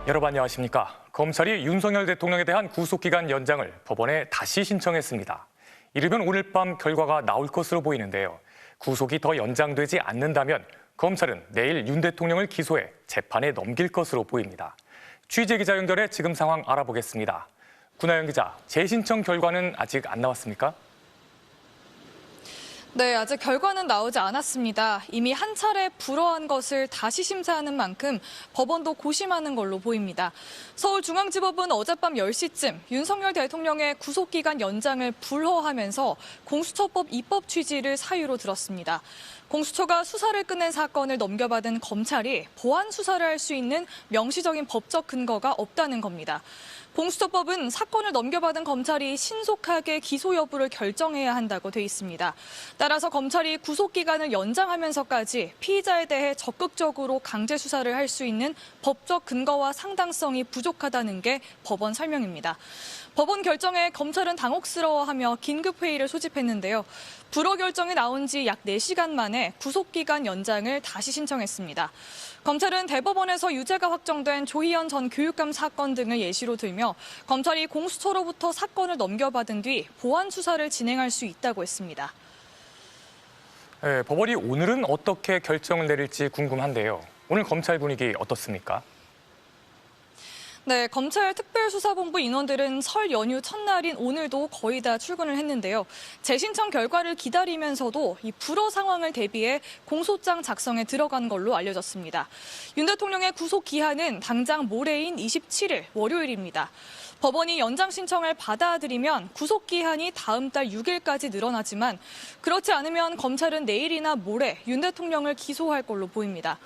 여러분 안녕하십니까? 검찰이 윤석열 대통령에 대한 구속기간 연장을 법원에 다시 신청했습니다. 이르면 오늘 밤 결과가 나올 것으로 보이는데요. 구속이 더 연장되지 않는다면 검찰은 내일 윤 대통령을 기소해 재판에 넘길 것으로 보입니다. 취재 기자 연결해 지금 상황 알아보겠습니다. 구나영 기자, 재신청 결과는 아직 안 나왔습니까? 네, 아직 결과는 나오지 않았습니다. 이미 한 차례 불허한 것을 다시 심사하는 만큼 법원도 고심하는 걸로 보입니다. 서울중앙지법은 어젯밤 10시쯤 윤석열 대통령의 구속기간 연장을 불허하면서 공수처법 입법 취지를 사유로 들었습니다. 공수처가 수사를 끝낸 사건을 넘겨받은 검찰이 보완 수사를 할 수 있는 명시적인 법적 근거가 없다는 겁니다. 공수처법은 사건을 넘겨받은 검찰이 신속하게 기소 여부를 결정해야 한다고 돼 있습니다. 따라서 검찰이 구속기간을 연장하면서까지 피의자에 대해 적극적으로 강제 수사를 할 수 있는 법적 근거와 상당성이 부족하다는 게 법원 설명입니다. 법원 결정에 검찰은 당혹스러워하며 긴급회의를 소집했는데요. 불허 결정이 나온 지 약 4시간 만에 구속기간 연장을 다시 신청했습니다. 검찰은 대법원에서 유죄가 확정된 조희연 전 교육감 사건 등을 예시로 들며 검찰이 공수처로부터 사건을 넘겨받은 뒤 보완 수사를 진행할 수 있다고 했습니다. 네, 법원이 오늘은 어떻게 결정을 내릴지 궁금한데요. 오늘 검찰 분위기 어떻습니까? 네, 검찰 특별수사본부 인원들은 설 연휴 첫날인 오늘도 거의 다 출근을 했는데요. 재신청 결과를 기다리면서도 이 불허 상황을 대비해 공소장 작성에 들어간 걸로 알려졌습니다. 윤 대통령의 구속 기한은 당장 모레인 27일 월요일입니다. 법원이 연장 신청을 받아들이면 구속 기한이 다음 달 6일까지 늘어나지만 그렇지 않으면 검찰은 내일이나 모레 윤 대통령을 기소할 걸로 보입니다.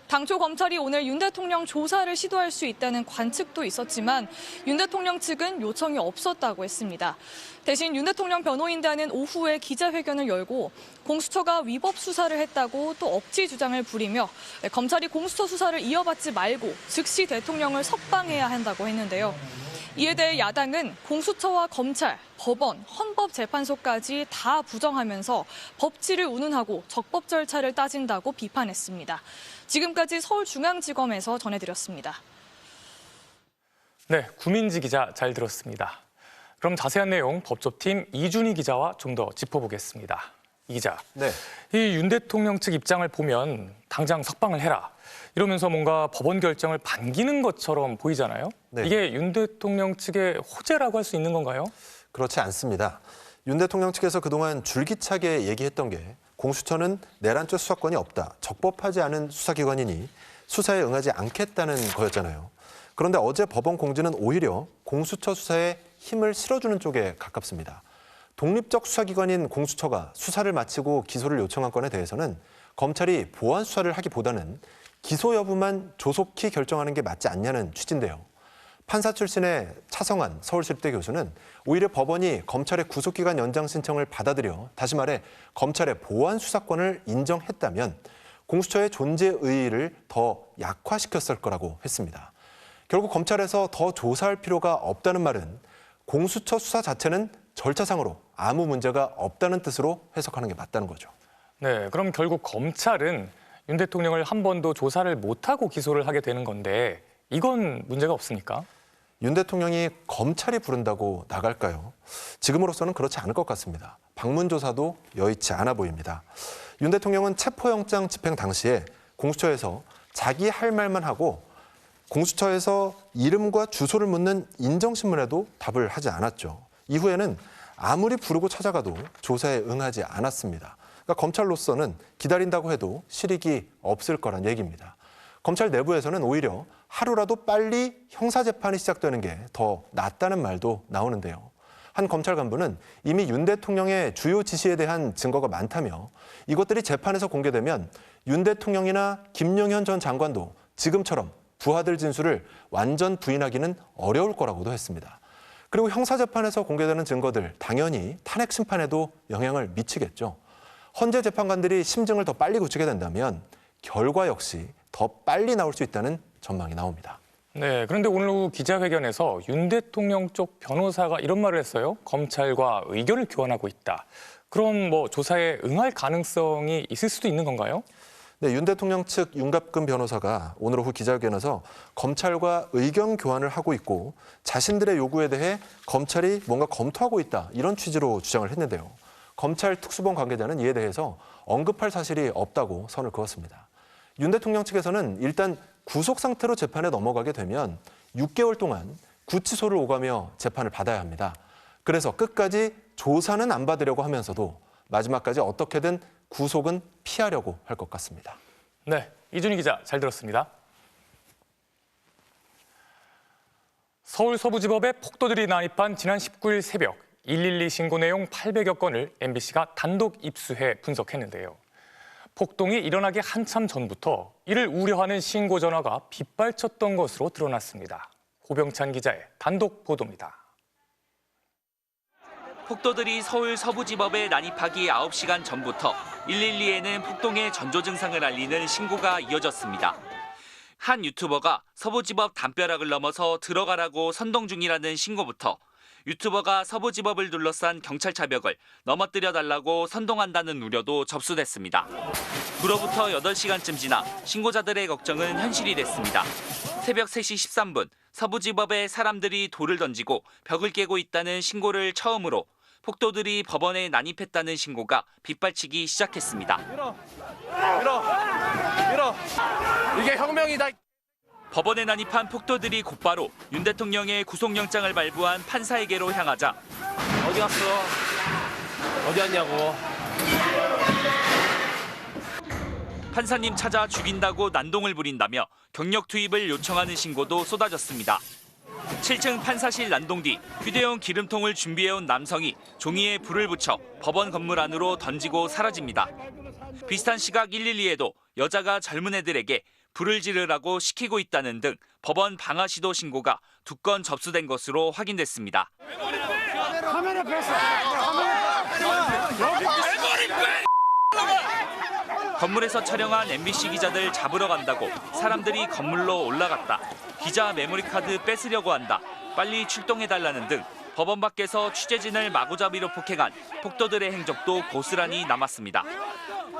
당초 검찰이 오늘 윤 대통령 조사를 시도할 수 있다는 관측도 있었지만 윤 대통령 측은 요청이 없었다고 했습니다. 대신 윤 대통령 변호인단은 오후에 기자회견을 열고 공수처가 위법 수사를 했다고 또 억지 주장을 부리며 검찰이 공수처 수사를 이어받지 말고 즉시 대통령을 석방해야 한다고 했는데요. 이에 대해 야당은 공수처와 검찰, 법원, 헌법재판소까지 다 부정하면서 법치를 운운하고 적법 절차를 따진다고 비판했습니다. 지금까지 서울중앙지검에서 전해드렸습니다. 네, 구민지 기자 잘 들었습니다. 그럼 자세한 내용 법조팀 이준희 기자와 좀 더 짚어보겠습니다. 이 기자, 네. 이 윤 대통령 측 입장을 보면 당장 석방을 해라. 이러면서 뭔가 법원 결정을 반기는 것처럼 보이잖아요. 네. 이게 윤 대통령 측의 호재라고 할 수 있는 건가요? 그렇지 않습니다. 윤 대통령 측에서 그동안 줄기차게 얘기했던 게 공수처는 내란죄 수사권이 없다. 적법하지 않은 수사기관이니 수사에 응하지 않겠다는 거였잖아요. 그런데 어제 법원 공지는 오히려 공수처 수사에 힘을 실어주는 쪽에 가깝습니다. 독립적 수사기관인 공수처가 수사를 마치고 기소를 요청한 건에 대해서는 검찰이 보완 수사를 하기보다는 기소 여부만 조속히 결정하는 게 맞지 않냐는 취지인데요. 판사 출신의 차성환 서울시립대 교수는 오히려 법원이 검찰의 구속기간 연장 신청을 받아들여 다시 말해 검찰의 보완 수사권을 인정했다면 공수처의 존재 의의를 더 약화시켰을 거라고 했습니다. 결국 검찰에서 더 조사할 필요가 없다는 말은 공수처 수사 자체는 절차상으로 아무 문제가 없다는 뜻으로 해석하는 게 맞다는 거죠. 네, 그럼 결국 검찰은 윤 대통령을 한 번도 조사를 못하고 기소를 하게 되는 건데 이건 문제가 없습니까? 윤 대통령이 검찰이 부른다고 나갈까요? 지금으로서는 그렇지 않을 것 같습니다. 방문 조사도 여의치 않아 보입니다. 윤 대통령은 체포영장 집행 당시에 공수처에서 자기 할 말만 하고 공수처에서 이름과 주소를 묻는 인정신문에도 답을 하지 않았죠. 이후에는 아무리 부르고 찾아가도 조사에 응하지 않았습니다. 그러니까 검찰로서는 기다린다고 해도 실익이 없을 거란 얘기입니다. 검찰 내부에서는 오히려 하루라도 빨리 형사재판이 시작되는 게 더 낫다는 말도 나오는데요. 한 검찰 간부는 이미 윤 대통령의 주요 지시에 대한 증거가 많다며 이것들이 재판에서 공개되면 윤 대통령이나 김용현 전 장관도 지금처럼 부하들 진술을 완전 부인하기는 어려울 거라고도 했습니다. 그리고 형사재판에서 공개되는 증거들 당연히 탄핵 심판에도 영향을 미치겠죠. 헌재 재판관들이 심증을 더 빨리 굳히게 된다면 결과 역시 더 빨리 나올 수 있다는 전망이 나옵니다. 네, 그런데 오늘 오후 기자회견에서 윤 대통령 쪽 변호사가 이런 말을 했어요. 검찰과 의견을 교환하고 있다. 그럼 조사에 응할 가능성이 있을 수도 있는 건가요? 네, 윤 대통령 측 윤갑근 변호사가 오늘 오후 기자회견에서 검찰과 의견 교환을 하고 있고 자신들의 요구에 대해 검찰이 뭔가 검토하고 있다 이런 취지로 주장을 했는데요. 검찰 특수본 관계자는 이에 대해서 언급할 사실이 없다고 선을 그었습니다. 윤 대통령 측에서는 일단 구속 상태로 재판에 넘어가게 되면 6개월 동안 구치소를 오가며 재판을 받아야 합니다. 그래서 끝까지 조사는 안 받으려고 하면서도 마지막까지 어떻게든 구속은 피하려고 할 것 같습니다. 네, 이준희 기자 잘 들었습니다. 서울 서부지법에 폭도들이 난입한 지난 19일 새벽 112 신고 내용 800여 건을 MBC가 단독 입수해 분석했는데요. 폭동이 일어나기 한참 전부터 이를 우려하는 신고 전화가 빗발쳤던 것으로 드러났습니다. 고병찬 기자의 단독 보도입니다. 폭도들이 서울 서부지법에 난입하기 9시간 전부터 112에는 폭동의 전조 증상을 알리는 신고가 이어졌습니다. 한 유튜버가 서부지법 담벼락을 넘어서 들어가라고 선동 중이라는 신고부터 유튜버가 서부지법을 둘러싼 경찰차 벽을 넘어뜨려 달라고 선동한다는 우려도 접수됐습니다. 그로부터 8시간쯤 지나 신고자들의 걱정은 현실이 됐습니다. 새벽 3시 13분 서부지법에 사람들이 돌을 던지고 벽을 깨고 있다는 신고를 처음으로 폭도들이 법원에 난입했다는 신고가 빗발치기 시작했습니다. 밀어! 이게 혁명이다! 법원에 난입한 폭도들이 곧바로 윤 대통령의 구속영장을 발부한 판사에게로 향하자 어디 갔어? 어디 왔냐고? 판사님 찾아 죽인다고 난동을 부린다며 경력 투입을 요청하는 신고도 쏟아졌습니다. 7층 판사실 난동 뒤 휴대용 기름통을 준비해온 남성이 종이에 불을 붙여 법원 건물 안으로 던지고 사라집니다. 비슷한 시각 112에도 여자가 젊은 애들에게 불을 지르라고 시키고 있다는 등 법원 방화 시도 신고가 2건 접수된 것으로 확인됐습니다. 카메라 뺐어! 건물에서 촬영한 MBC 기자들 잡으러 간다고 사람들이 건물로 올라갔다. 기자 메모리카드 뺏으려고 한다. 빨리 출동해달라는 등 법원 밖에서 취재진을 마구잡이로 폭행한 폭도들의 행적도 고스란히 남았습니다.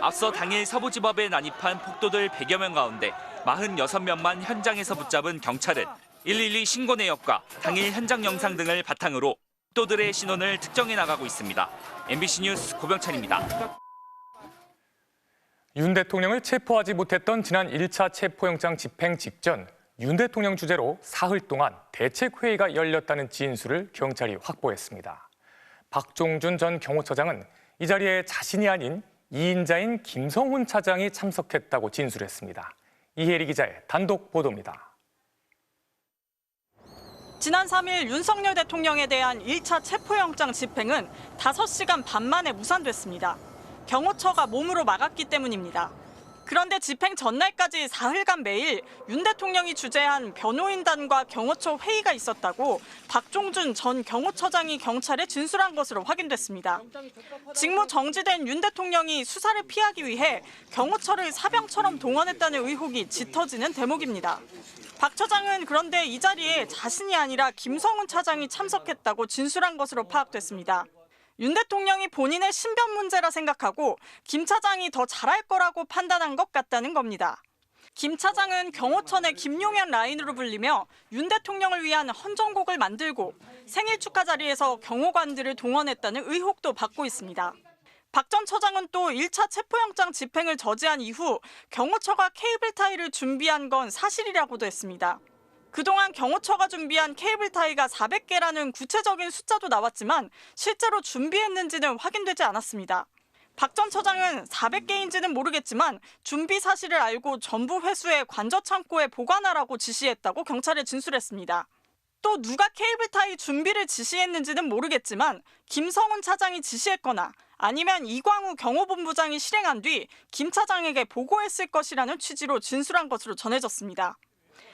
앞서 당일 서부지법에 난입한 폭도들 100여 명 가운데 46명만 현장에서 붙잡은 경찰은 112 신고 내역과 당일 현장 영상 등을 바탕으로 폭도들의 신원을 특정해 나가고 있습니다. MBC 뉴스 고병찬입니다. 윤 대통령을 체포하지 못했던 지난 1차 체포영장 집행 직전 윤 대통령 주재로 사흘 동안 대책회의가 열렸다는 진술을 경찰이 확보했습니다. 박종준 전 경호처장은 이 자리에 자신이 아닌 2인자인 김성훈 차장이 참석했다고 진술했습니다. 이혜리 기자의 단독 보도입니다. 지난 3일 윤석열 대통령에 대한 1차 체포영장 집행은 5시간 반 만에 무산됐습니다. 경호처가 몸으로 막았기 때문입니다. 그런데 집행 전날까지 사흘간 매일 윤 대통령이 주재한 변호인단과 경호처 회의가 있었다고 박종준 전 경호처장이 경찰에 진술한 것으로 확인됐습니다. 직무 정지된 윤 대통령이 수사를 피하기 위해 경호처를 사병처럼 동원했다는 의혹이 짙어지는 대목입니다. 박 처장은 그런데 이 자리에 자신이 아니라 김성훈 차장이 참석했다고 진술한 것으로 파악됐습니다. 윤 대통령이 본인의 신변 문제라 생각하고 김 차장이 더 잘할 거라고 판단한 것 같다는 겁니다. 김 차장은 경호처 내 김용현 라인으로 불리며 윤 대통령을 위한 헌정곡을 만들고 생일 축하 자리에서 경호관들을 동원했다는 의혹도 받고 있습니다. 박 전 처장은 또 1차 체포영장 집행을 저지한 이후 경호처가 케이블 타이를 준비한 건 사실이라고도 했습니다. 그동안 경호처가 준비한 케이블 타이가 400개라는 구체적인 숫자도 나왔지만 실제로 준비했는지는 확인되지 않았습니다. 박 전 처장은 400개인지는 모르겠지만 준비 사실을 알고 전부 회수해 관저 창고에 보관하라고 지시했다고 경찰에 진술했습니다. 또 누가 케이블 타이 준비를 지시했는지는 모르겠지만 김성훈 차장이 지시했거나 아니면 이광우 경호본부장이 실행한 뒤 김 차장에게 보고했을 것이라는 취지로 진술한 것으로 전해졌습니다.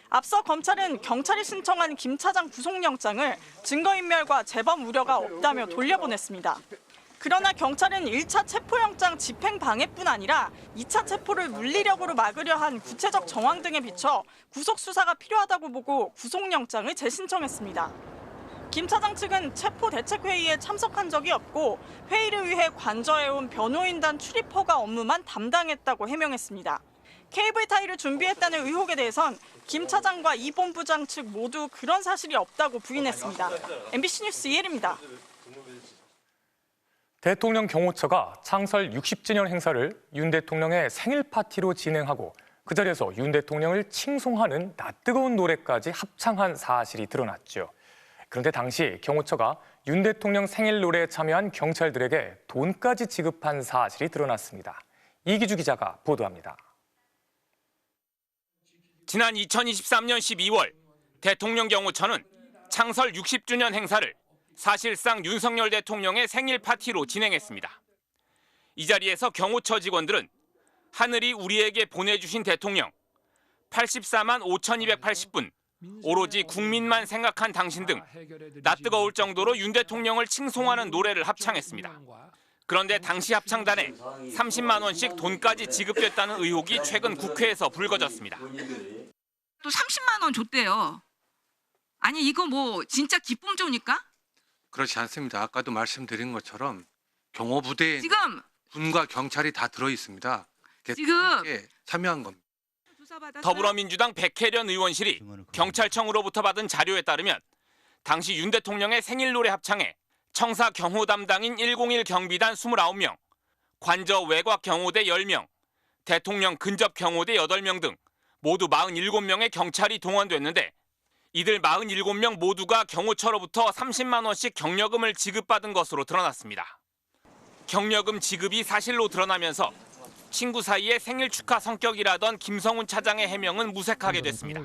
앞서 검찰은 경찰이 신청한 김 차장 구속영장을 증거인멸과 재범 우려가 없다며 돌려보냈습니다. 그러나 경찰은 1차 체포영장 집행 방해뿐 아니라 2차 체포를 물리력으로 막으려 한 구체적 정황 등에 비춰 구속수사가 필요하다고 보고 구속영장을 재신청했습니다. 김 차장 측은 체포 대책회의에 참석한 적이 없고 회의를 위해 관저해온 변호인단 출입허가 업무만 담당했다고 해명했습니다. 케이블 타이를 준비했다는 의혹에 대해선 김 차장과 이 본부장 측 모두 그런 사실이 없다고 부인했습니다. MBC 뉴스 이혜리입니다. 대통령 경호처가 창설 60주년 행사를 윤 대통령의 생일 파티로 진행하고 그 자리에서 윤 대통령을 칭송하는 낯뜨거운 노래까지 합창한 사실이 드러났죠. 그런데 당시 경호처가 윤 대통령 생일 노래에 참여한 경찰들에게 돈까지 지급한 사실이 드러났습니다. 이기주 기자가 보도합니다. 지난 2023년 12월 대통령 경호처는 창설 60주년 행사를 사실상 윤석열 대통령의 생일 파티로 진행했습니다. 이 자리에서 경호처 직원들은 하늘이 우리에게 보내주신 대통령, 84만 5,280분, 오로지 국민만 생각한 당신 등 낯뜨거울 정도로 윤 대통령을 칭송하는 노래를 합창했습니다. 그런데 당시 합창단에 30만 원씩 돈까지 지급됐다는 의혹이 최근 국회에서 불거졌습니다. 또 30만 원 줬대요. 아니 이거 뭐 진짜 기쁨조입니까? 그렇지 않습니다. 아까도 말씀드린 것처럼 경호부대에 지금 군과 경찰이 다 들어 있습니다. 지금 참여한 겁니다. 더불어민주당 백혜련 의원실이 경찰청으로부터 받은 자료에 따르면 당시 윤 대통령의 생일 노래 합창에 청사 경호 담당인 101 경비단 29명, 관저 외곽 경호대 10명, 대통령 근접 경호대 8명 등 모두 47명의 경찰이 동원됐는데 이들 47명 모두가 경호처로부터 30만 원씩 경력금을 지급받은 것으로 드러났습니다. 경력금 지급이 사실로 드러나면서 친구 사이의 생일 축하 성격이라던 김성훈 차장의 해명은 무색하게 됐습니다.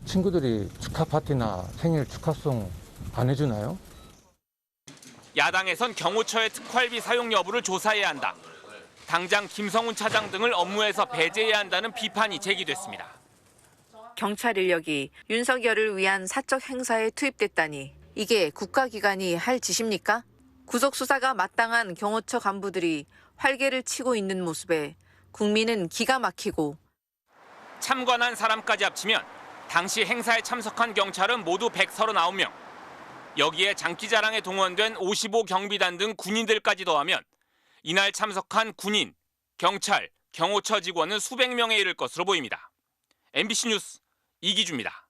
친구들이 축하 파티나 생일 축하송 안 해주나요? 야당에선 경호처의 특활비 사용 여부를 조사해야 한다. 당장 김성훈 차장 등을 업무에서 배제해야 한다는 비판이 제기됐습니다. 경찰 인력이 윤석열을 위한 사적 행사에 투입됐다니 이게 국가기관이 할 짓입니까? 구속 수사가 마땅한 경호처 간부들이 활개를 치고 있는 모습에 국민은 기가 막히고 참관한 사람까지 합치면 당시 행사에 참석한 경찰은 모두 139명. 여기에 장기자랑에 동원된 55 경비단 등 군인들까지 더하면 이날 참석한 군인, 경찰, 경호처 직원은 수백 명에 이를 것으로 보입니다. MBC 뉴스 이기주입니다.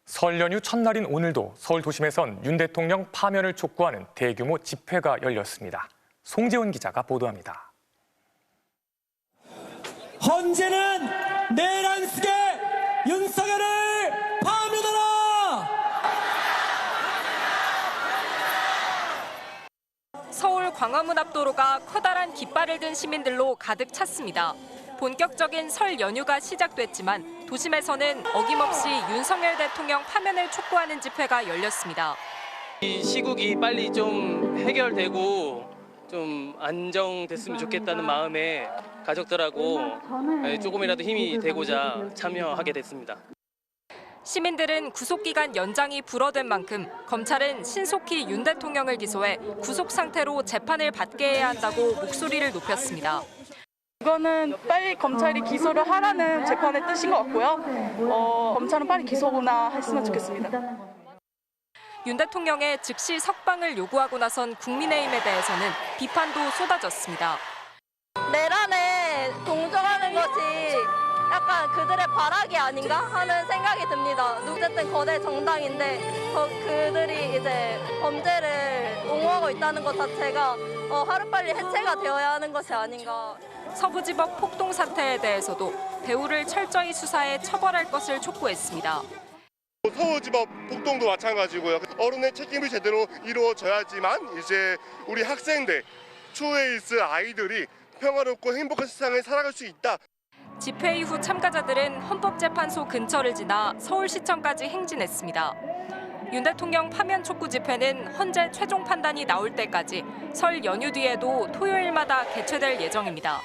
설 연휴 첫날인 오늘도 서울 도심에선 윤 대통령 파면을 촉구하는 대규모 집회가 열렸습니다. 송재훈 기자가 보도합니다. 헌재는 내란스게 윤석열을 파면하라! 서울 광화문 앞도로가 커다란 깃발을 든 시민들로 가득 찼습니다. 본격적인 설 연휴가 시작됐지만 도심에서는 어김없이 윤석열 대통령 파면을 촉구하는 집회가 열렸습니다. 이 시국이 빨리 좀 해결되고 좀 안정됐으면 좋겠다는 마음에 가족들하고 조금이라도 힘이 되고자 참여하게 됐습니다. 시민들은 구속기간 연장이 불어된 만큼 검찰은 신속히 윤 대통령을 기소해 구속 상태로 재판을 받게 해야 한다고 목소리를 높였습니다. 이거는 빨리 검찰이 기소를 하라는 재판의 뜻인 것 같고요. 검찰은 빨리 기소나 했으면 좋겠습니다. 윤 대통령의 즉시 석방을 요구하고 나선 국민의힘에 대해서는 비판도 쏟아졌습니다. 내란에 동조하는 것이 약간 그들의 발악이 아닌가 하는 생각이 듭니다. 어쨌든 거대 정당인데 그들이 이제 범죄를 옹호하고 있다는 것 자체가 하루빨리 해체가 되어야 하는 것이 아닌가. 서부지법 폭동 사태에 대해서도 배후를 철저히 수사해 처벌할 것을 촉구했습니다. 서울지법 폭동도 마찬가지고요. 어른의 책임이 제대로 이루어져야지만 이제 우리 학생들, 추후에 있을 아이들이 평화롭고 행복한 세상을 살아갈 수 있다. 집회 이후 참가자들은 헌법재판소 근처를 지나 서울시청까지 행진했습니다. 윤 대통령 파면 촉구 집회는 헌재 최종 판단이 나올 때까지 설 연휴 뒤에도 토요일마다 개최될 예정입니다.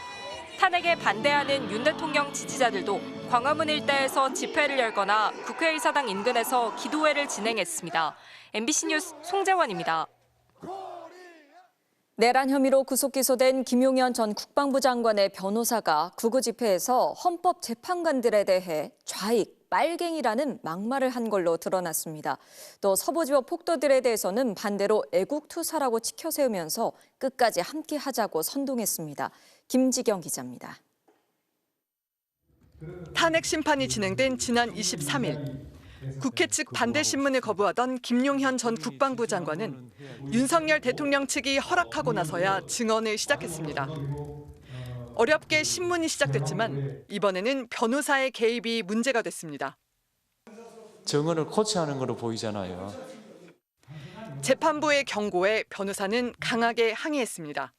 탄핵에 반대하는 윤 대통령 지지자들도 광화문 일대에서 집회를 열거나 국회의사당 인근에서 기도회를 진행했습니다. MBC 뉴스 송재원입니다. 내란 혐의로 구속 기소된 김용현 전 국방부 장관의 변호사가 구구 집회에서 헌법재판관들에 대해 좌익, 빨갱이라는 막말을 한 걸로 드러났습니다. 또 서부지법 폭도들에 대해서는 반대로 애국투사라고 치켜세우면서 끝까지 함께하자고 선동했습니다. 김지경 기자입니다. 탄핵 심판이 진행된 지난 23일. 국회 측 반대 신문을 거부하던 김용현 전 국방부 장관은 윤석열 대통령 측이 허락하고 나서야 증언을 시작했습니다. 어렵게 신문이 시작됐지만 이번에는 변호사의 개입이 문제가 됐습니다. 증언을 코치하는 것으로 보이잖아요. 재판부의 경고에 변호사는 강하게 항의했습니다.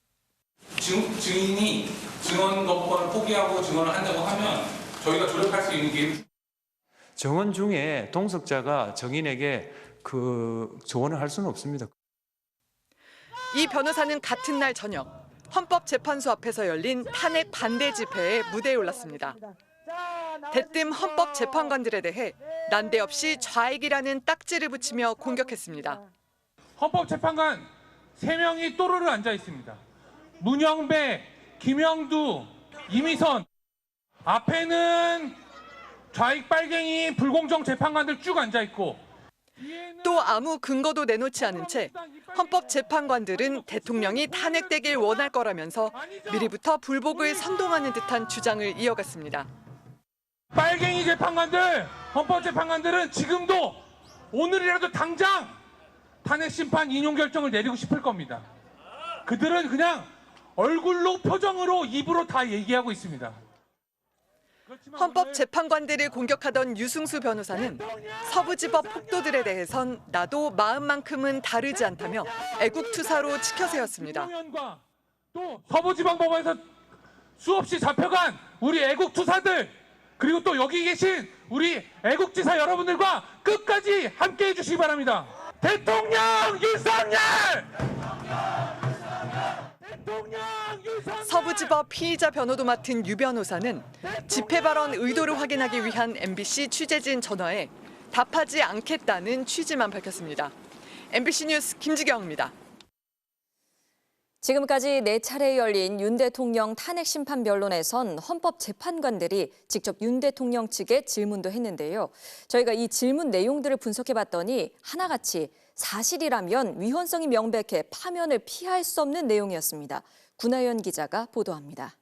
증인이 증언 거부권을 포기하고 증언을 한다고 하면 저희가 조력할 수 있는 게 증언 중에 동석자가 증인에게 그 조언을 할 수는 없습니다. 이 변호사는 같은 날 저녁 헌법재판소 앞에서 열린 탄핵 반대 집회에 무대에 올랐습니다. 대뜸 헌법재판관들에 대해 난데없이 좌익이라는 딱지를 붙이며 공격했습니다. 헌법재판관 3명이 또르르 앉아 있습니다. 문영배, 김영두, 이미선. 앞에는 좌익 빨갱이 불공정 재판관들 쭉 앉아 있고 또 아무 근거도 내놓지 않은 채 헌법재판관들은 대통령이 탄핵되길 원할 거라면서 미리부터 불복을 선동하는 듯한 주장을 이어갔습니다. 빨갱이 재판관들, 헌법재판관들은 지금도 오늘이라도 당장 탄핵 심판 인용 결정을 내리고 싶을 겁니다. 그들은 그냥 얼굴로 표정으로 입으로 다 얘기하고 있습니다. 헌법재판관들을 공격하던 유승수 변호사는 서부지법 폭도들에 대해선 나도 마음만큼은 다르지 않다며 애국투사로 치켜세웠습니다. 또 서부지방법원에서 수없이 잡혀간 우리 애국투사들 그리고 또 여기 계신 우리 애국지사 여러분들과 끝까지 함께해 주시기 바랍니다. 대통령 윤석열! 서부지법 피의자 변호도 맡은 유 변호사는 집회 발언 의도를 확인하기 위한 MBC 취재진 전화에 답하지 않겠다는 취지만 밝혔습니다. MBC 뉴스 김지경입니다. 지금까지 4차례 열린 윤 대통령 탄핵 심판 변론에선 헌법재판관들이 직접 윤 대통령 측에 질문도 했는데요. 저희가 이 질문 내용들을 분석해봤더니 하나같이 사실이라면 위헌성이 명백해 파면을 피할 수 없는 내용이었습니다. 구나연 기자가 보도합니다.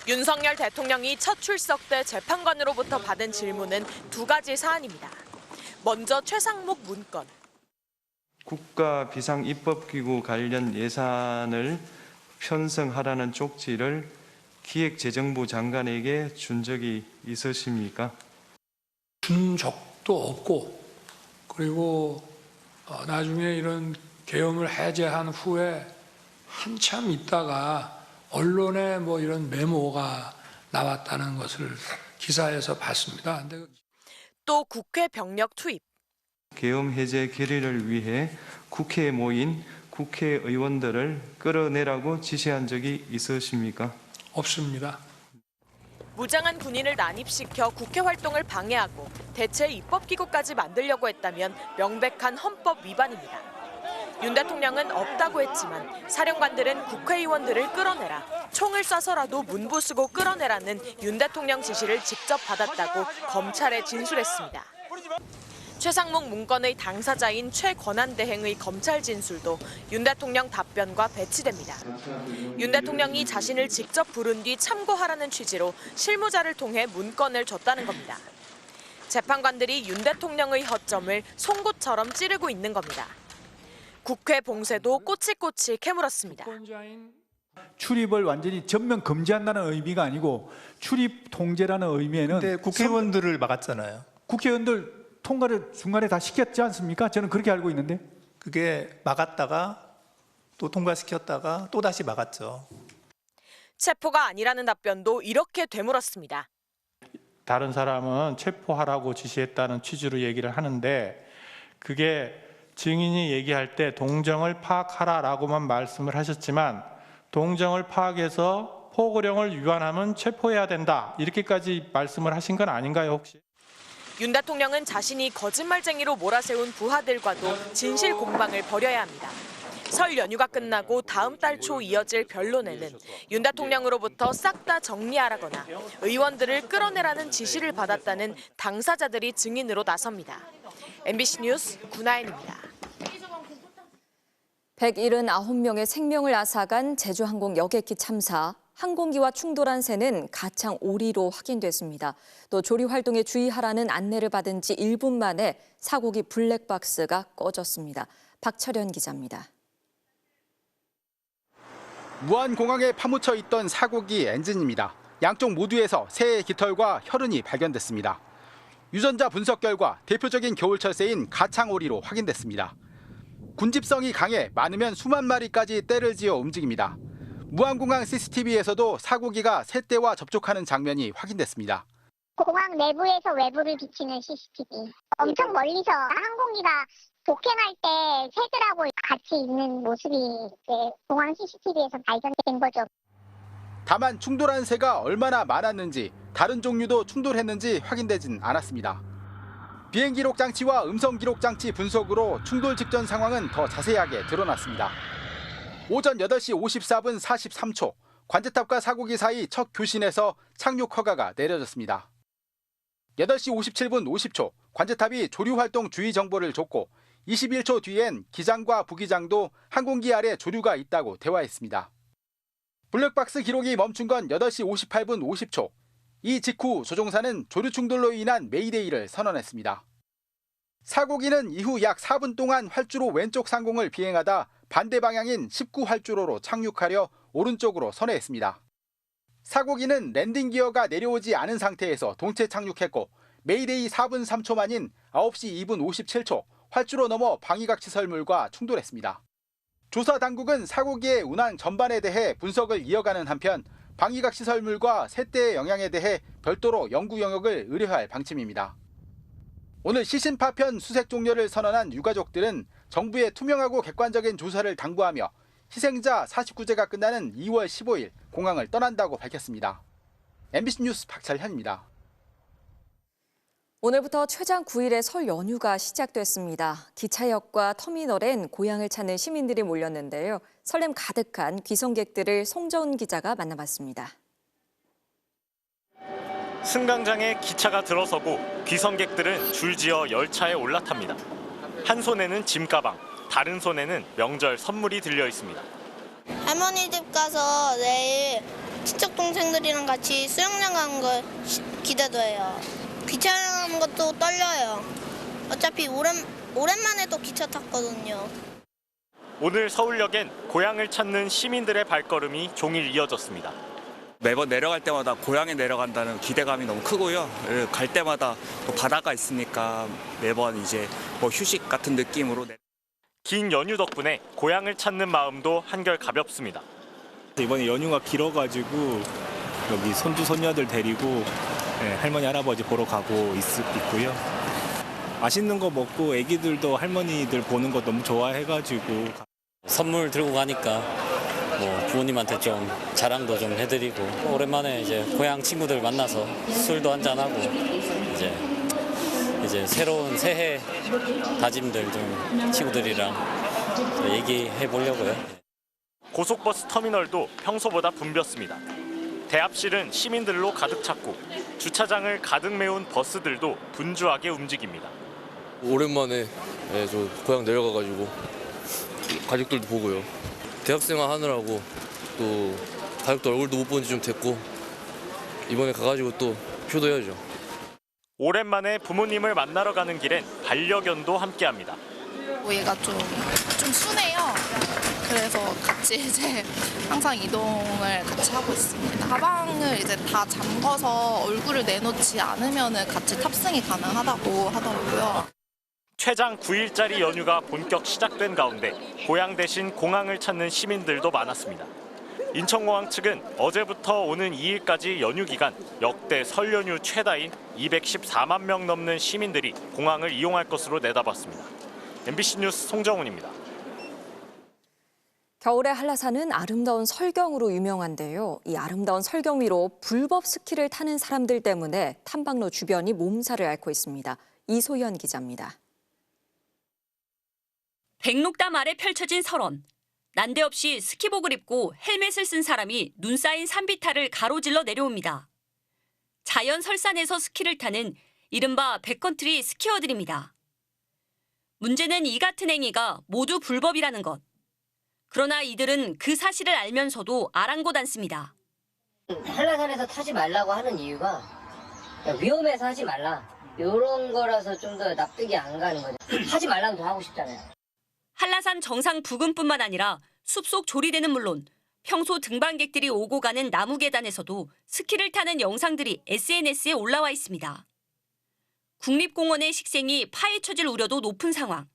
윤석열 대통령이 첫 출석 때 재판관으로부터 받은 질문은 2가지 사안입니다. 먼저 최상목 문건. 국가 비상입법기구 관련 예산을 편성하라는 쪽지를 기획재정부 장관에게 준 적이 있으십니까? 준 적도 없고 그리고 나중에 이런 계엄을 해제한 후에 한참 있다가 언론에 뭐 이런 메모가 나왔다는 것을 기사에서 봤습니다. 근데 또 국회 병력 투입. 계엄 해제 결의를 위해 국회에 모인 국회의원들을 끌어내라고 지시한 적이 있으십니까? 없습니다. 무장한 군인을 난입시켜 국회 활동을 방해하고 대체 입법기구까지 만들려고 했다면 명백한 헌법 위반입니다. 윤 대통령은 없다고 했지만 사령관들은 국회의원들을 끌어내라, 총을 쏴서라도 문부수고 끌어내라는 윤 대통령 지시를 직접 받았다고 검찰에 진술했습니다. 최상목 문건의 당사자인 최권한대행의 검찰 진술도 윤 대통령 답변과 배치됩니다. 윤 대통령이 자신을 직접 부른 뒤 참고하라는 취지로 실무자를 통해 문건을 줬다는 겁니다. 재판관들이 윤 대통령의 허점을 송곳처럼 찌르고 있는 겁니다. 국회 봉쇄도 꼬치꼬치 캐물었습니다. 출입을 완전히 전면 금지한다는 의미가 아니고 출입 통제라는 의미에는 근데 국회의원들을 막았잖아요. 국회의원들 통과를 중간에 다 시켰지 않습니까? 저는 그렇게 알고 있는데. 그게 막았다가 또 통과시켰다가 또 다시 막았죠. 체포가 아니라는 답변도 이렇게 되물었습니다. 다른 사람은 체포하라고 지시했다는 취지로 얘기를 하는데 그게 증인이 얘기할 때 동정을 파악하라라고만 말씀을 하셨지만 동정을 파악해서 포고령을 위반하면 체포해야 된다 이렇게까지 말씀을 하신 건 아닌가요 혹시? 윤 대통령은 자신이 거짓말쟁이로 몰아세운 부하들과도 진실 공방을 벌여야 합니다. 설 연휴가 끝나고 다음 달 초 이어질 변론에는 윤 대통령으로부터 싹 다 정리하라거나 의원들을 끌어내라는 지시를 받았다는 당사자들이 증인으로 나섭니다. MBC 뉴스 구나연입니다. 179명의 생명을 앗아간 제주항공 여객기 참사. 항공기와 충돌한 새는 가창 오리로 확인됐습니다. 또 조리 활동에 주의하라는 안내를 받은 지 1분 만에 사고기 블랙박스가 꺼졌습니다. 박철현 기자입니다. 무안공항에 파묻혀 있던 사고기 엔진입니다. 양쪽 모두에서 새의 깃털과 혈흔이 발견됐습니다. 유전자 분석 결과 대표적인 겨울철새인 가창오리로 확인됐습니다. 군집성이 강해 많으면 수만 마리까지 떼를 지어 움직입니다. 무안공항 CCTV에서도 사고기가 새떼와 접촉하는 장면이 확인됐습니다. 공항 내부에서 외부를 비치는 CCTV. 엄청 멀리서 항공기가 독행할 때 새들하고 같이 있는 모습이 공항 CCTV에서 발견된 거죠. 다만 충돌한 새가 얼마나 많았는지, 다른 종류도 충돌했는지 확인되진 않았습니다. 비행 기록 장치와 음성 기록 장치 분석으로 충돌 직전 상황은 더 자세하게 드러났습니다. 오전 8시 54분 43초, 관제탑과 사고기 사이 첫 교신에서 착륙 허가가 내려졌습니다. 8시 57분 50초, 관제탑이 조류 활동 주의 정보를 줬고 21초 뒤엔 기장과 부기장도 항공기 아래 조류가 있다고 대화했습니다. 블랙박스 기록이 멈춘 건 8시 58분 50초. 이 직후 조종사는 조류 충돌로 인한 메이데이를 선언했습니다. 사고기는 이후 약 4분 동안 활주로 왼쪽 상공을 비행하다 반대 방향인 19활주로로 착륙하려 오른쪽으로 선회했습니다. 사고기는 랜딩 기어가 내려오지 않은 상태에서 동체 착륙했고 메이데이 4분 3초 만인 9시 2분 57초 활주로 넘어 방위각 시설물과 충돌했습니다. 조사 당국은 사고기의 운항 전반에 대해 분석을 이어가는 한편 방위각 시설물과 새떼의 영향에 대해 별도로 연구 영역을 의뢰할 방침입니다. 오늘 시신 파편 수색 종료를 선언한 유가족들은 정부의 투명하고 객관적인 조사를 당부하며 희생자 49제가 끝나는 2월 15일 공항을 떠난다고 밝혔습니다. MBC 뉴스 박철현입니다. 오늘부터 최장 9일의 설 연휴가 시작됐습니다. 기차역과 터미널엔 고향을 찾는 시민들이 몰렸는데요. 설렘 가득한 귀성객들을 송정은 기자가 만나봤습니다. 승강장에 기차가 들어서고 귀성객들은 줄지어 열차에 올라탑니다. 한 손에는 짐가방, 다른 손에는 명절 선물이 들려 있습니다. 할머니 집 가서 내일 친척 동생들이랑 같이 수영장 가는 걸 기대도 해요. 귀찮은 것도 떨려요. 어차피 오랜만에 또 기차 탔거든요. 오늘 서울역엔 고향을 찾는 시민들의 발걸음이 종일 이어졌습니다. 매번 내려갈 때마다 고향에 내려간다는 기대감이 너무 크고요. 갈 때마다 또 바다가 있으니까 매번 이제 뭐 휴식 같은 느낌으로. 긴 연휴 덕분에 고향을 찾는 마음도 한결 가볍습니다. 이번에 연휴가 길어가지고 여기 손주 손녀들 데리고 할머니 할아버지 보러 가고 있고요. 맛있는 거 먹고 애기들도 할머니들 보는 거 너무 좋아해가지고. 선물 들고 가니까 뭐 부모님한테 좀 자랑도 좀 해드리고 오랜만에 이제 고향 친구들 만나서 술도 한잔하고 이제 새로운 새해 다짐들 좀 친구들이랑 얘기해 보려고요. 고속버스 터미널도 평소보다 붐볐습니다. 대합실은 시민들로 가득 찼고 주차장을 가득 메운 버스들도 분주하게 움직입니다. 오랜만에 저 고향 내려가가지고 가족들도 보고요. 대학생활 하느라고 또 가족들 얼굴도 못 본 지 좀 됐고 이번에 가가지고 또 효도해야죠. 오랜만에 부모님을 만나러 가는 길엔 반려견도 함께합니다. 얘가 좀 순해요. 그래서 같이 이제 항상 이동을 같이 하고 있습니다. 가방을 이제 다 잠궈서 얼굴을 내놓지 않으면 같이 탑승이 가능하다고 하더라고요. 최장 9일짜리 연휴가 본격 시작된 가운데 고향 대신 공항을 찾는 시민들도 많았습니다. 인천공항 측은 어제부터 오는 2일까지 연휴 기간 역대 설 연휴 최다인 214만 명 넘는 시민들이 공항을 이용할 것으로 내다봤습니다. MBC 뉴스 송정훈입니다. 겨울의 한라산은 아름다운 설경으로 유명한데요. 이 아름다운 설경 위로 불법 스키를 타는 사람들 때문에 탐방로 주변이 몸살을 앓고 있습니다. 이소연 기자입니다. 백록담 아래 펼쳐진 설원. 난데없이 스키복을 입고 헬멧을 쓴 사람이 눈 쌓인 산비탈을 가로질러 내려옵니다. 자연 설산에서 스키를 타는 이른바 백컨트리 스키어들입니다. 문제는 이 같은 행위가 모두 불법이라는 것. 그러나 이들은 그 사실을 알면서도 아랑곳 않습니다. 한라산에서 타지 말라고 하는 이유가 위험해서 하지 말라. 이런 거라서 좀 더 납득이 안 가는 거죠. 하지 말라면 더 하고 싶잖아요. 한라산 정상 부근뿐만 아니라 숲속 조리대는 물론 평소 등반객들이 오고 가는 나무 계단에서도 스키를 타는 영상들이 SNS에 올라와 있습니다. 국립공원의 식생이 파헤쳐질 우려도 높은 상황.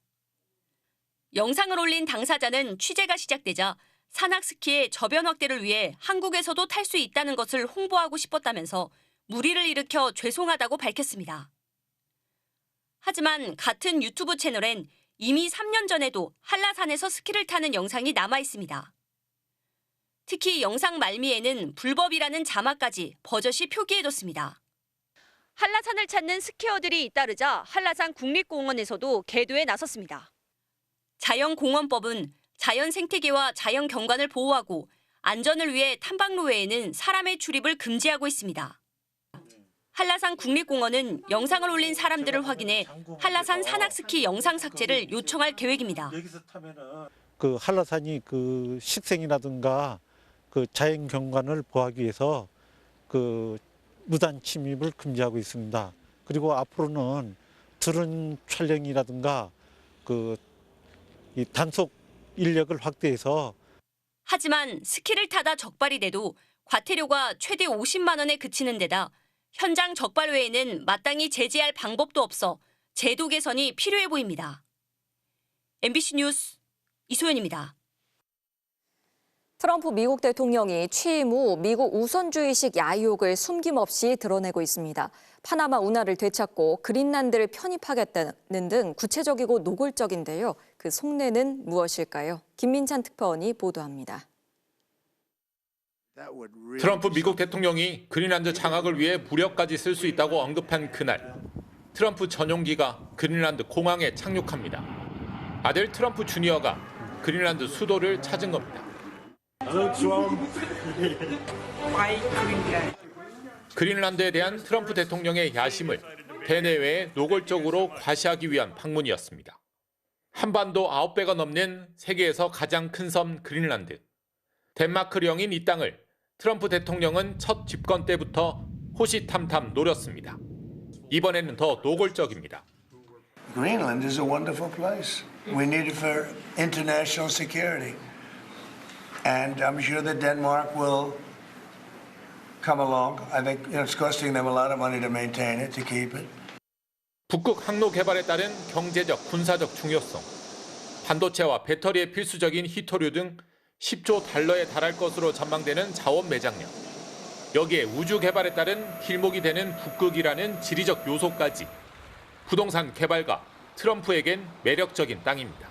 영상을 올린 당사자는 취재가 시작되자 산악스키의 저변 확대를 위해 한국에서도 탈 수 있다는 것을 홍보하고 싶었다면서 물의를 일으켜 죄송하다고 밝혔습니다. 하지만 같은 유튜브 채널엔 이미 3년 전에도 한라산에서 스키를 타는 영상이 남아 있습니다. 특히 영상 말미에는 불법이라는 자막까지 버젓이 표기해뒀습니다. 한라산을 찾는 스키어들이 잇따르자 한라산 국립공원에서도 계도에 나섰습니다. 자연공원법은 자연 생태계와 자연 경관을 보호하고 안전을 위해 탐방로 외에는 사람의 출입을 금지하고 있습니다. 한라산 국립공원은 영상을 올린 사람들을 확인해 한라산 산악스키 영상 삭제를 요청할 계획입니다. 그 한라산이 그 식생이라든가 그 자연 경관을 보호하기 위해서 그 무단 침입을 금지하고 있습니다. 그리고 앞으로는 드론 촬영이라든가 그 이 단속 인력을 확대해서 하지만 스키를 타다 적발이 돼도 과태료가 최대 50만 원에 그치는 데다 현장 적발 외에는 마땅히 제재할 방법도 없어 제도 개선이 필요해 보입니다. MBC 뉴스 이소연입니다. 트럼프 미국 대통령이 취임 후 미국 우선주의식 야욕을 숨김없이 드러내고 있습니다. 파나마 운하를 되찾고 그린란드를 편입하겠다는 등 구체적이고 노골적인데요. 그 속내는 무엇일까요? 김민찬 특파원이 보도합니다. 트럼프 미국 대통령이 그린란드 장악을 위해 무력까지 쓸 수 있다고 언급한 그날, 트럼프 전용기가 그린란드 공항에 착륙합니다. 아들 트럼프 주니어가 그린란드 수도를 찾은 겁니다. 그린란드에 대한 트럼프 대통령의 야심을 대내외에 노골적으로 과시하기 위한 방문이었습니다. 한반도 9배가 넘는 세계에서 가장 큰 섬 그린란드. 덴마크령인 이 땅을 트럼프 대통령은 첫 집권 때부터 호시탐탐 노렸습니다. 이번에는 더 노골적입니다. Greenland is a wonderful place. We need it for international security. And I'm sure that Denmark will come along. I think it's costing them a lot of money to maintain it, to keep it. 북극 항로 개발에 따른 경제적, 군사적 중요성, 반도체와 배터리에 필수적인 히토류 등 10조 달러에 달할 것으로 전망되는 자원 매장량. 여기에 우주 개발에 따른 길목이 되는 북극이라는 지리적 요소까지. 부동산 개발가 트럼프에겐 매력적인 땅입니다.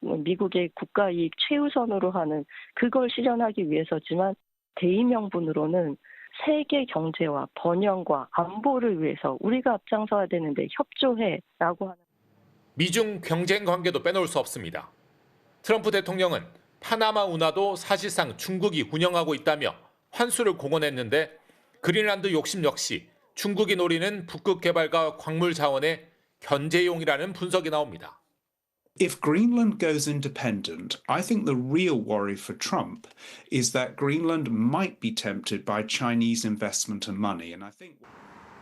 미국의 국가 이익 최우선으로 하는 그걸 실현하기 위해서지만 대의 명분으로는 세계 경제와 번영과 안보를 위해서 우리가 앞장서야 되는데 협조해라고 하는. 미중 경쟁 관계도 빼놓을 수 없습니다. 트럼프 대통령은 파나마 운하도 사실상 중국이 운영하고 있다며 환수를 공언했는데 그린란드 욕심 역시 중국이 노리는 북극 개발과 광물 자원의 견제용이라는 분석이 나옵니다. If Greenland goes independent, I think the real worry for Trump is that Greenland might be tempted by Chinese investment and money. And I think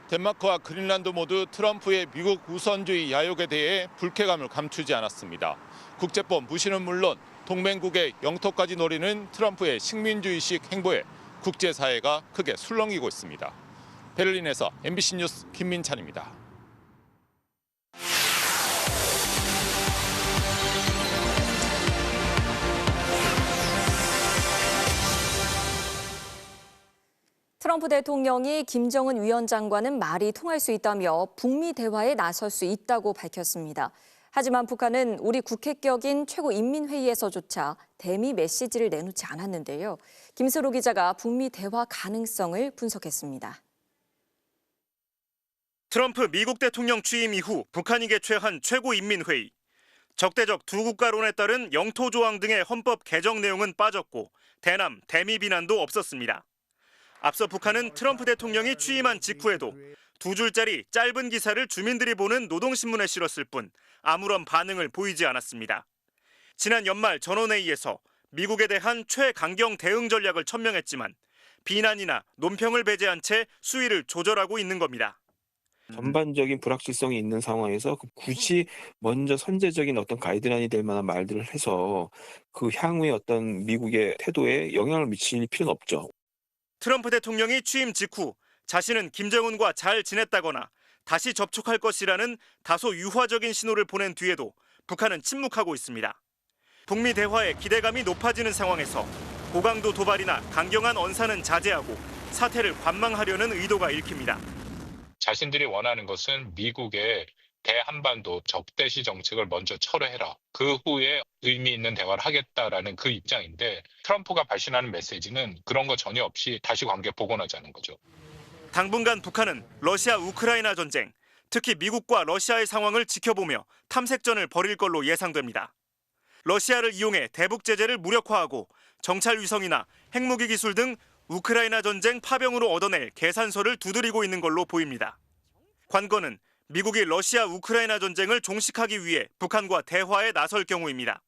덴마크와 그린란드 모두 트럼프의 미국 우선주의 야욕에 대해 불쾌감을 감추지 않았습니다. 국제법 무시는 물론 동맹국의 영토까지 노리는 트럼프의 식민주의식 행보에 국제사회가 크게 술렁이고 있습니다. 베를린에서 MBC 뉴스 김민찬입니다. 트럼프 대통령이 김정은 위원장과는 말이 통할 수 있다며 북미 대화에 나설 수 있다고 밝혔습니다. 하지만 북한은 우리 국회격인 최고인민회의에서조차 대미 메시지를 내놓지 않았는데요. 김수로 기자가 북미 대화 가능성을 분석했습니다. 트럼프 미국 대통령 취임 이후 북한이 개최한 최고인민회의. 적대적 두 국가론에 따른 영토 조항 등의 헌법 개정 내용은 빠졌고 대남, 대미 비난도 없었습니다. 앞서 북한은 트럼프 대통령이 취임한 직후에도 두 줄짜리 짧은 기사를 주민들이 보는 노동신문에 실었을 뿐 아무런 반응을 보이지 않았습니다. 지난 연말 전원회의에서 미국에 대한 최강경 대응 전략을 천명했지만 비난이나 논평을 배제한 채 수위를 조절하고 있는 겁니다. 전반적인 불확실성이 있는 상황에서 굳이 먼저 선제적인 어떤 가이드라인이 될 만한 말들을 해서 그 향후의 어떤 미국의 태도에 영향을 미칠 필요는 없죠. 트럼프 대통령이 취임 직후 자신은 김정은과 잘 지냈다거나 다시 접촉할 것이라는 다소 유화적인 신호를 보낸 뒤에도 북한은 침묵하고 있습니다. 북미 대화에 기대감이 높아지는 상황에서 고강도 도발이나 강경한 언사는 자제하고 사태를 관망하려는 의도가 읽힙니다. 자신들이 원하는 것은 미국의 대한반도 적대시 정책을 먼저 철회해라. 그 후에 의미 있는 대화를 하겠다라는 그 입장인데 트럼프가 발신하는 메시지는 그런 거 전혀 없이 다시 관계 복원하자는 거죠. 당분간 북한은 러시아 우크라이나 전쟁, 특히 미국과 러시아의 상황을 지켜보며 탐색전을 벌일 걸로 예상됩니다. 러시아를 이용해 대북 제재를 무력화하고 정찰 위성이나 핵무기 기술 등 우크라이나 전쟁 파병으로 얻어낼 계산서를 두드리고 있는 걸로 보입니다. 관건은 미국이 러시아 우크라이나 전쟁을 종식하기 위해 북한과 대화에 나설 경우입니다.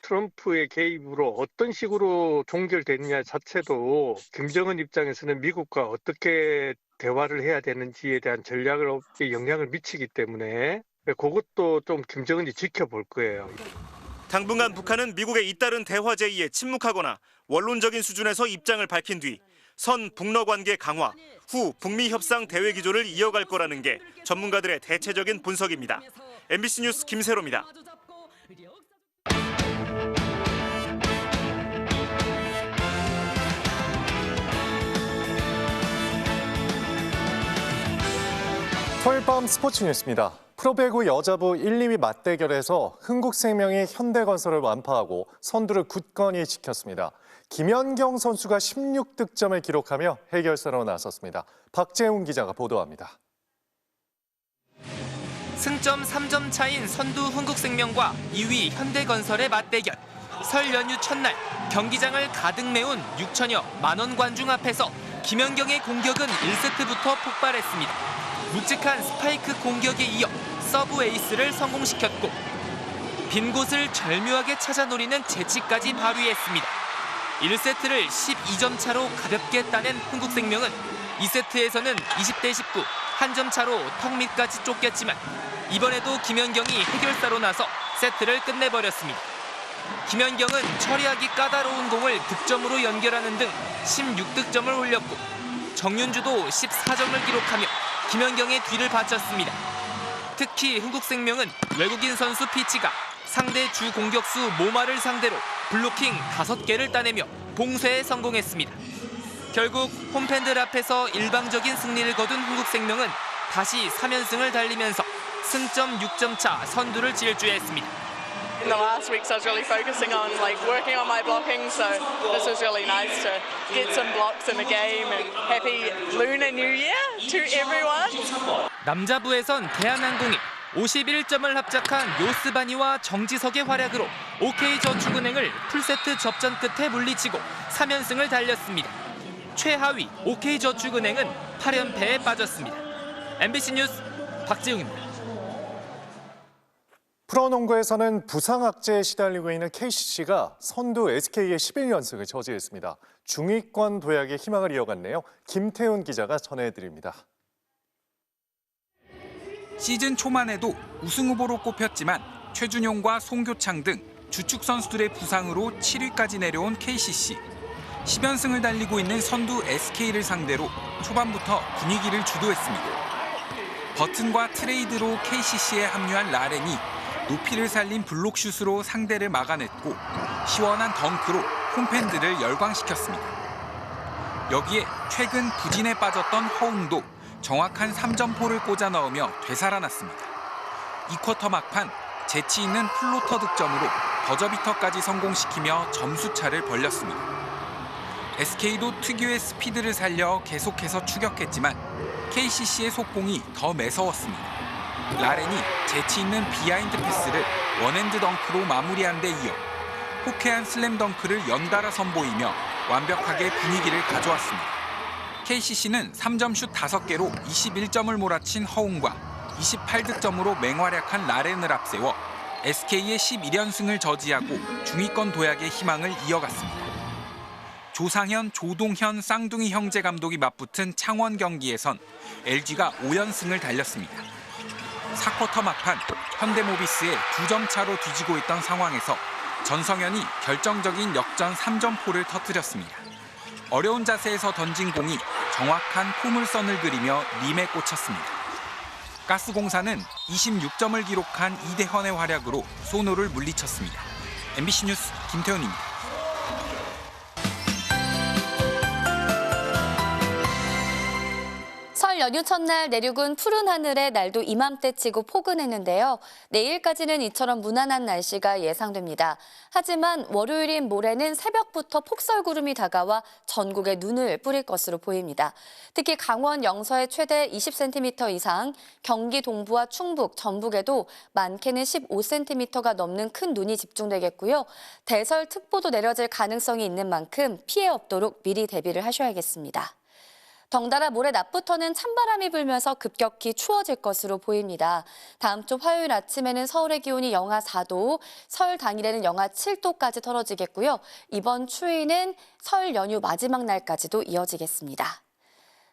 트럼프의 개입으로 어떤 식으로 종결되느냐 자체도 김정은 입장에서는 미국과 어떻게 대화를 해야 되는지에 대한 전략에 영향을 미치기 때문에 그것도 좀 김정은이 지켜볼 거예요. 당분간 북한은 미국의 잇따른 대화 제의에 침묵하거나 원론적인 수준에서 입장을 밝힌 뒤 선 북러 관계 강화, 후 북미 협상 대외 기조를 이어갈 거라는 게 전문가들의 대체적인 분석입니다. MBC 뉴스 김세로입니다. 토요일 밤 스포츠 뉴스입니다. 프로배구 여자부 1, 2위 맞대결에서 흥국생명이 현대건설을 완파하고 선두를 굳건히 지켰습니다. 김연경 선수가 16득점을 기록하며 해결사로 나섰습니다. 박재훈 기자가 보도합니다. 승점 3점 차인 선두 흥국생명과 2위 현대건설의 맞대결. 설 연휴 첫날 경기장을 가득 메운 6천여 만원 관중 앞에서 김연경의 공격은 1세트부터 폭발했습니다. 묵직한 스파이크 공격에 이어 서브 에이스를 성공시켰고 빈 곳을 절묘하게 찾아 노리는 재치까지 발휘했습니다. 1세트를 12점 차로 가볍게 따낸 흥국생명은 2세트에서는 20대 19, 한 점 차로 턱 밑까지 쫓겼지만 이번에도 김연경이 해결사로 나서 세트를 끝내버렸습니다. 김연경은 처리하기 까다로운 공을 득점으로 연결하는 등 16득점을 올렸고 정윤주도 14점을 기록하며 김연경의 뒤를 바쳤습니다. 특히 흥국생명은 외국인 선수 피치가 상대 주 공격수 모마를 상대로 블로킹 5개를 따내며 봉쇄에 성공했습니다. 결국 홈팬들 앞에서 일방적인 승리를 거둔 흥국생명은 다시 3연승을 달리면서 승점 6점 차 선두를 질주했습니다. In the last weeks, I was really focusing on working on my blocking, so this was really nice to get some blocks in the game. And happy Lunar New Year to everyone. 남자부에선 대한항공이 51점을 합작한 요스바니와 정지석의 활약으로 OK저축은행을 풀세트 접전 끝에 물리치고 3연승을 달렸습니다. 최하위 OK저축은행은 8연패에 빠졌습니다. MBC 뉴스 박지웅입니다. 프로농구에서는 부상 악재에 시달리고 있는 KCC가 선두 SK의 11연승을 저지했습니다. 중위권 도약의 희망을 이어갔네요. 김태훈 기자가 전해드립니다. 시즌 초만 해도 우승 후보로 꼽혔지만 최준용과 송교창 등 주축 선수들의 부상으로 7위까지 내려온 KCC. 10연승을 달리고 있는 선두 SK를 상대로 초반부터 분위기를 주도했습니다. 버튼과 트레이드로 KCC에 합류한 라렌이 높이를 살린 블록슛으로 상대를 막아냈고 시원한 덩크로 홈팬들을 열광시켰습니다. 여기에 최근 부진에 빠졌던 허웅도 정확한 3점포를 꽂아 넣으며 되살아났습니다. 2쿼터 막판 재치 있는 플로터 득점으로 버저비터까지 성공시키며 점수차를 벌렸습니다. SK도 특유의 스피드를 살려 계속해서 추격했지만 KCC의 속공이 더 매서웠습니다. 라렌이 재치 있는 비하인드 패스를 원핸드 덩크로 마무리한 데 이어 호쾌한 슬램 덩크를 연달아 선보이며 완벽하게 분위기를 가져왔습니다. KCC는 3점슛 5개로 21점을 몰아친 허웅과 28득점으로 맹활약한 라렌을 앞세워 SK의 11연승을 저지하고 중위권 도약의 희망을 이어갔습니다. 조상현, 조동현 쌍둥이 형제 감독이 맞붙은 창원 경기에선 LG가 5연승을 달렸습니다. 4쿼터 막판 현대모비스에 2점 차로 뒤지고 있던 상황에서 전성현이 결정적인 역전 3점포를 터뜨렸습니다. 어려운 자세에서 던진 공이 정확한 포물선을 그리며 림에 꽂혔습니다. 가스공사는 26점을 기록한 이대헌의 활약으로 소노를 물리쳤습니다. MBC 뉴스 김태훈입니다. 설 연휴 첫날 내륙은 푸른 하늘에 날도 이맘때치고 포근했는데요. 내일까지는 이처럼 무난한 날씨가 예상됩니다. 하지만 월요일인 모레는 새벽부터 폭설구름이 다가와 전국에 눈을 뿌릴 것으로 보입니다. 특히 강원 영서에 최대 20cm 이상, 경기 동부와 충북, 전북에도 많게는 15cm가 넘는 큰 눈이 집중되겠고요. 대설특보도 내려질 가능성이 있는 만큼 피해 없도록 미리 대비를 하셔야겠습니다. 덩달아 모레 낮부터는 찬바람이 불면서 급격히 추워질 것으로 보입니다. 다음 주 화요일 아침에는 서울의 기온이 영하 4도, 설 당일에는 영하 7도까지 떨어지겠고요. 이번 추위는 설 연휴 마지막 날까지도 이어지겠습니다.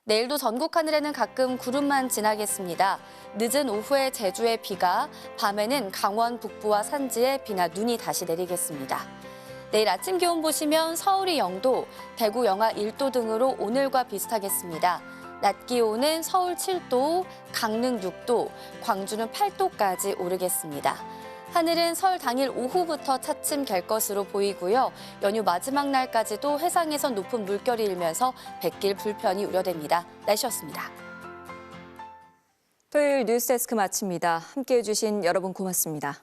내일도 전국 하늘에는 가끔 구름만 지나겠습니다. 늦은 오후에 제주에 비가, 밤에는 강원 북부와 산지에 비나 눈이 다시 내리겠습니다. 내일 아침 기온 보시면 서울이 0도, 대구 영하 1도 등으로 오늘과 비슷하겠습니다. 낮 기온은 서울 7도, 강릉 6도, 광주는 8도까지 오르겠습니다. 하늘은 설 당일 오후부터 차츰 갤 것으로 보이고요. 연휴 마지막 날까지도 해상에선 높은 물결이 일면서 뱃길 불편이 우려됩니다. 날씨였습니다. 토요일 뉴스데스크 마칩니다. 함께해 주신 여러분 고맙습니다.